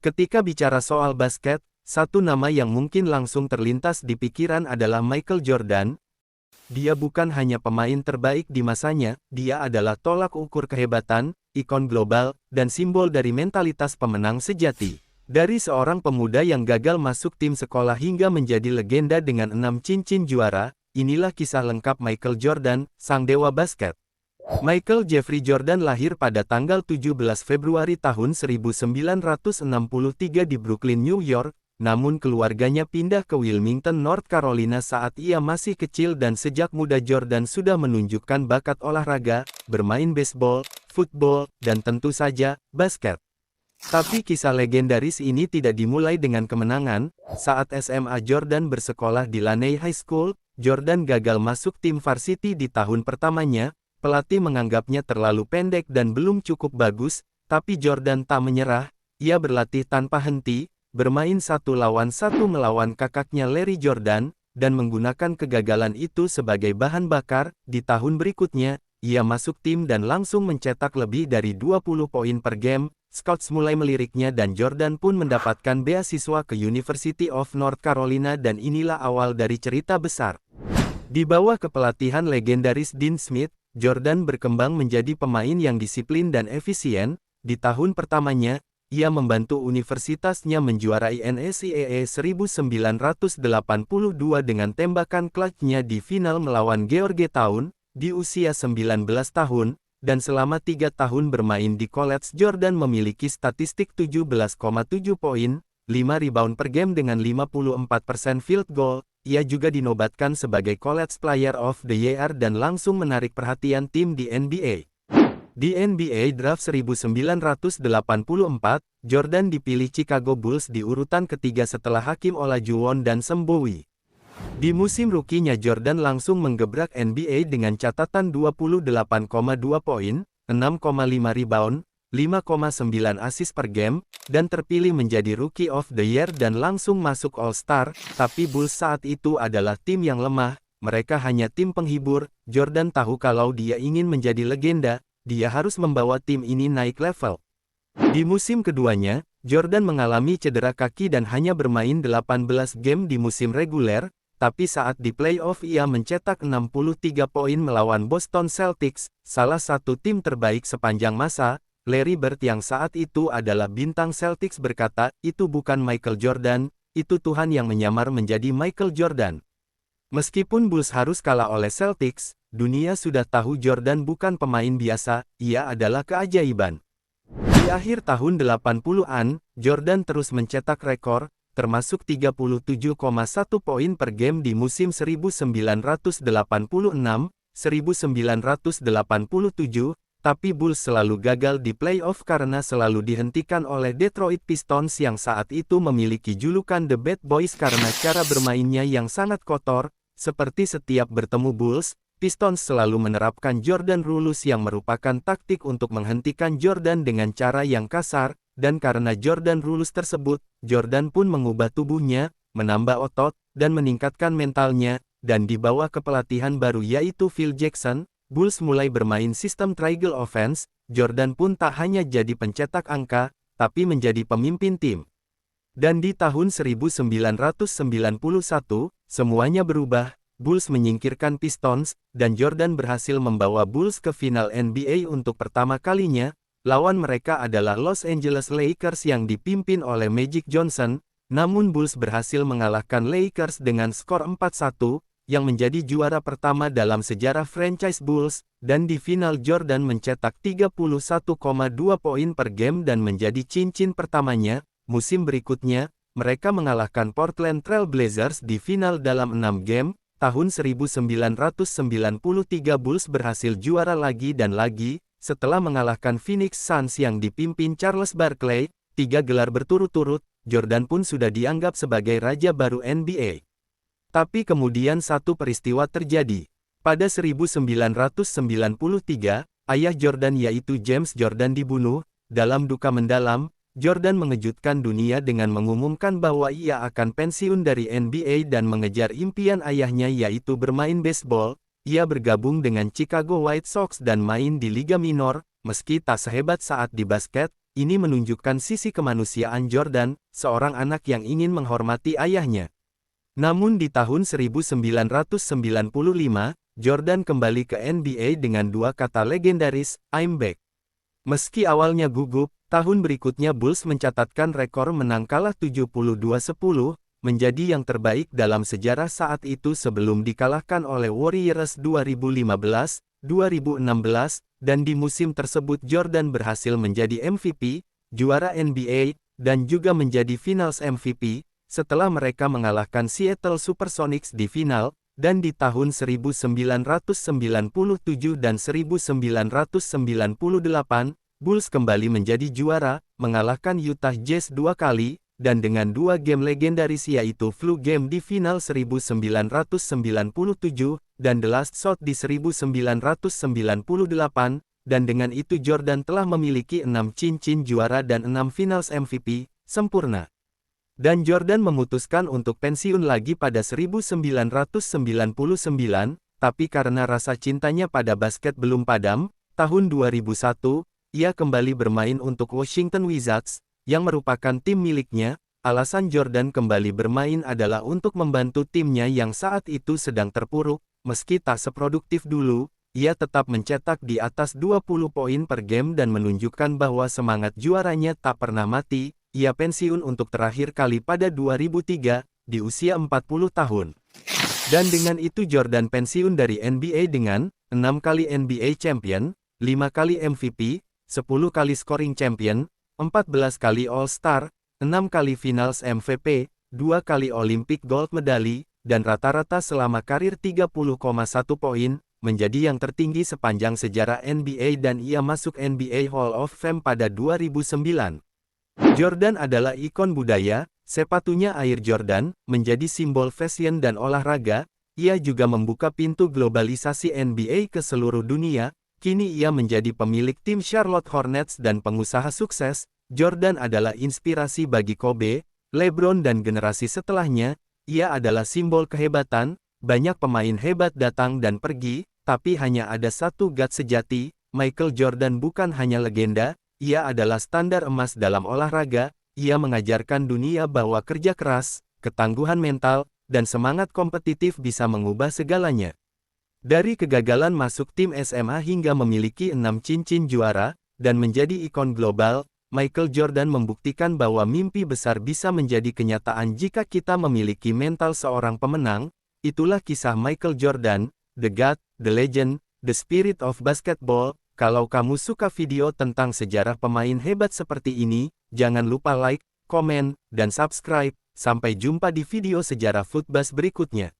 Ketika bicara soal basket, satu nama yang mungkin langsung terlintas di pikiran adalah Michael Jordan. Dia bukan hanya pemain terbaik di masanya, dia adalah tolak ukur kehebatan, ikon global, dan simbol dari mentalitas pemenang sejati. Dari seorang pemuda yang gagal masuk tim sekolah hingga menjadi legenda dengan 6 cincin juara, inilah kisah lengkap Michael Jordan, sang dewa basket. Michael Jeffrey Jordan lahir pada tanggal 17 Februari tahun 1963 di Brooklyn, New York, namun keluarganya pindah ke Wilmington, North Carolina saat ia masih kecil dan sejak muda Jordan sudah menunjukkan bakat olahraga, bermain baseball, football, dan tentu saja, basket. Tapi kisah legendaris ini tidak dimulai dengan kemenangan. Saat SMA Jordan bersekolah di Laney High School, Jordan gagal masuk tim varsity di tahun pertamanya. Pelatih menganggapnya terlalu pendek dan belum cukup bagus, tapi Jordan tak menyerah. Ia berlatih tanpa henti, bermain 1-1 melawan kakaknya Larry Jordan, dan menggunakan kegagalan itu sebagai bahan bakar. Di tahun berikutnya, ia masuk tim dan langsung mencetak lebih dari 20 poin per game. Scouts mulai meliriknya dan Jordan pun mendapatkan beasiswa ke University of North Carolina dan inilah awal dari cerita besar. Di bawah kepelatihan legendaris Dean Smith, Jordan berkembang menjadi pemain yang disiplin dan efisien. Di tahun pertamanya, ia membantu universitasnya menjuarai NCAA 1982 dengan tembakan clutch-nya di final melawan Georgetown, di usia 19 tahun, dan selama 3 tahun bermain di college Jordan memiliki statistik 17,7 poin, 5 rebound per game dengan 54% field goal. Ia juga dinobatkan sebagai College Player of the Year dan langsung menarik perhatian tim di NBA. Di NBA Draft 1984, Jordan dipilih Chicago Bulls di urutan ketiga setelah Hakeem Olajuwon dan Sam Bowie. Di musim rukinya Jordan langsung menggebrak NBA dengan catatan 28,2 poin, 6,5 rebound, 5,9 assist per game, dan terpilih menjadi Rookie of the Year dan langsung masuk All-Star, tapi Bulls saat itu adalah tim yang lemah, mereka hanya tim penghibur. Jordan tahu kalau dia ingin menjadi legenda, dia harus membawa tim ini naik level. Di musim keduanya, Jordan mengalami cedera kaki dan hanya bermain 18 game di musim reguler, tapi saat di playoff ia mencetak 63 poin melawan Boston Celtics, salah satu tim terbaik sepanjang masa. Larry Bird yang saat itu adalah bintang Celtics berkata, "Itu bukan Michael Jordan, itu Tuhan yang menyamar menjadi Michael Jordan." Meskipun Bulls harus kalah oleh Celtics, dunia sudah tahu Jordan bukan pemain biasa, ia adalah keajaiban. Di akhir tahun 80-an, Jordan terus mencetak rekor, termasuk 37,1 poin per game di musim 1986-1987, tapi Bulls selalu gagal di playoff karena selalu dihentikan oleh Detroit Pistons yang saat itu memiliki julukan The Bad Boys karena cara bermainnya yang sangat kotor. Seperti setiap bertemu Bulls, Pistons selalu menerapkan Jordan Rules yang merupakan taktik untuk menghentikan Jordan dengan cara yang kasar, dan karena Jordan Rules tersebut, Jordan pun mengubah tubuhnya, menambah otot, dan meningkatkan mentalnya, dan di bawah kepelatihan baru yaitu Phil Jackson, Bulls mulai bermain sistem triangle offense. Jordan pun tak hanya jadi pencetak angka, tapi menjadi pemimpin tim. Dan di tahun 1991, semuanya berubah. Bulls menyingkirkan Pistons, dan Jordan berhasil membawa Bulls ke final NBA untuk pertama kalinya. Lawan mereka adalah Los Angeles Lakers yang dipimpin oleh Magic Johnson, namun Bulls berhasil mengalahkan Lakers dengan skor 4-1, yang menjadi juara pertama dalam sejarah franchise Bulls, dan di final Jordan mencetak 31,2 poin per game dan menjadi cincin pertamanya. Musim berikutnya, mereka mengalahkan Portland Trail Blazers di final dalam 6 game. Tahun 1993 Bulls berhasil juara lagi dan lagi, setelah mengalahkan Phoenix Suns yang dipimpin Charles Barkley, 3 gelar berturut-turut. Jordan pun sudah dianggap sebagai raja baru NBA. Tapi kemudian satu peristiwa terjadi. Pada 1993, ayah Jordan yaitu James Jordan dibunuh. Dalam duka mendalam, Jordan mengejutkan dunia dengan mengumumkan bahwa ia akan pensiun dari NBA dan mengejar impian ayahnya yaitu bermain baseball. Ia bergabung dengan Chicago White Sox dan main di Liga Minor. Meski tak sehebat saat di basket, ini menunjukkan sisi kemanusiaan Jordan, seorang anak yang ingin menghormati ayahnya. Namun di tahun 1995, Jordan kembali ke NBA dengan dua kata legendaris, "I'm back". Meski awalnya gugup, tahun berikutnya Bulls mencatatkan rekor menang kalah 72-10, menjadi yang terbaik dalam sejarah saat itu sebelum dikalahkan oleh Warriors 2015, 2016, dan di musim tersebut Jordan berhasil menjadi MVP, juara NBA, dan juga menjadi Finals MVP, setelah mereka mengalahkan Seattle Supersonics di final, dan di tahun 1997 dan 1998, Bulls kembali menjadi juara, mengalahkan Utah Jazz dua kali, dan dengan dua game legendaris yaitu Flu Game di final 1997, dan The Last Shot di 1998, dan dengan itu Jordan telah memiliki 6 cincin juara dan 6 Finals MVP, sempurna. Dan Jordan memutuskan untuk pensiun lagi pada 1999, tapi karena rasa cintanya pada basket belum padam, tahun 2001, ia kembali bermain untuk Washington Wizards, yang merupakan tim miliknya. Alasan Jordan kembali bermain adalah untuk membantu timnya yang saat itu sedang terpuruk. Meski tak seproduktif dulu, ia tetap mencetak di atas 20 poin per game dan menunjukkan bahwa semangat juaranya tak pernah mati. Ia pensiun untuk terakhir kali pada 2003, di usia 40 tahun. Dan dengan itu Jordan pensiun dari NBA dengan 6 kali NBA Champion, 5 kali MVP, 10 kali Scoring Champion, 14 kali All-Star, 6 kali Finals MVP, 2 kali Olympic Gold Medali, dan rata-rata selama karir 30,1 poin, menjadi yang tertinggi sepanjang sejarah NBA dan ia masuk NBA Hall of Fame pada 2009. Jordan adalah ikon budaya, sepatunya Air Jordan, menjadi simbol fashion dan olahraga, ia juga membuka pintu globalisasi NBA ke seluruh dunia, kini ia menjadi pemilik tim Charlotte Hornets dan pengusaha sukses. Jordan adalah inspirasi bagi Kobe, LeBron dan generasi setelahnya, ia adalah simbol kehebatan, banyak pemain hebat datang dan pergi, tapi hanya ada satu God sejati, Michael Jordan bukan hanya legenda, ia adalah standar emas dalam olahraga, ia mengajarkan dunia bahwa kerja keras, ketangguhan mental, dan semangat kompetitif bisa mengubah segalanya. Dari kegagalan masuk tim SMA hingga memiliki 6 cincin juara, dan menjadi ikon global, Michael Jordan membuktikan bahwa mimpi besar bisa menjadi kenyataan jika kita memiliki mental seorang pemenang. Itulah kisah Michael Jordan, the God, the legend, the spirit of basketball. Kalau kamu suka video tentang sejarah pemain hebat seperti ini, jangan lupa like, komen, dan subscribe. Sampai jumpa di video sejarah Football berikutnya.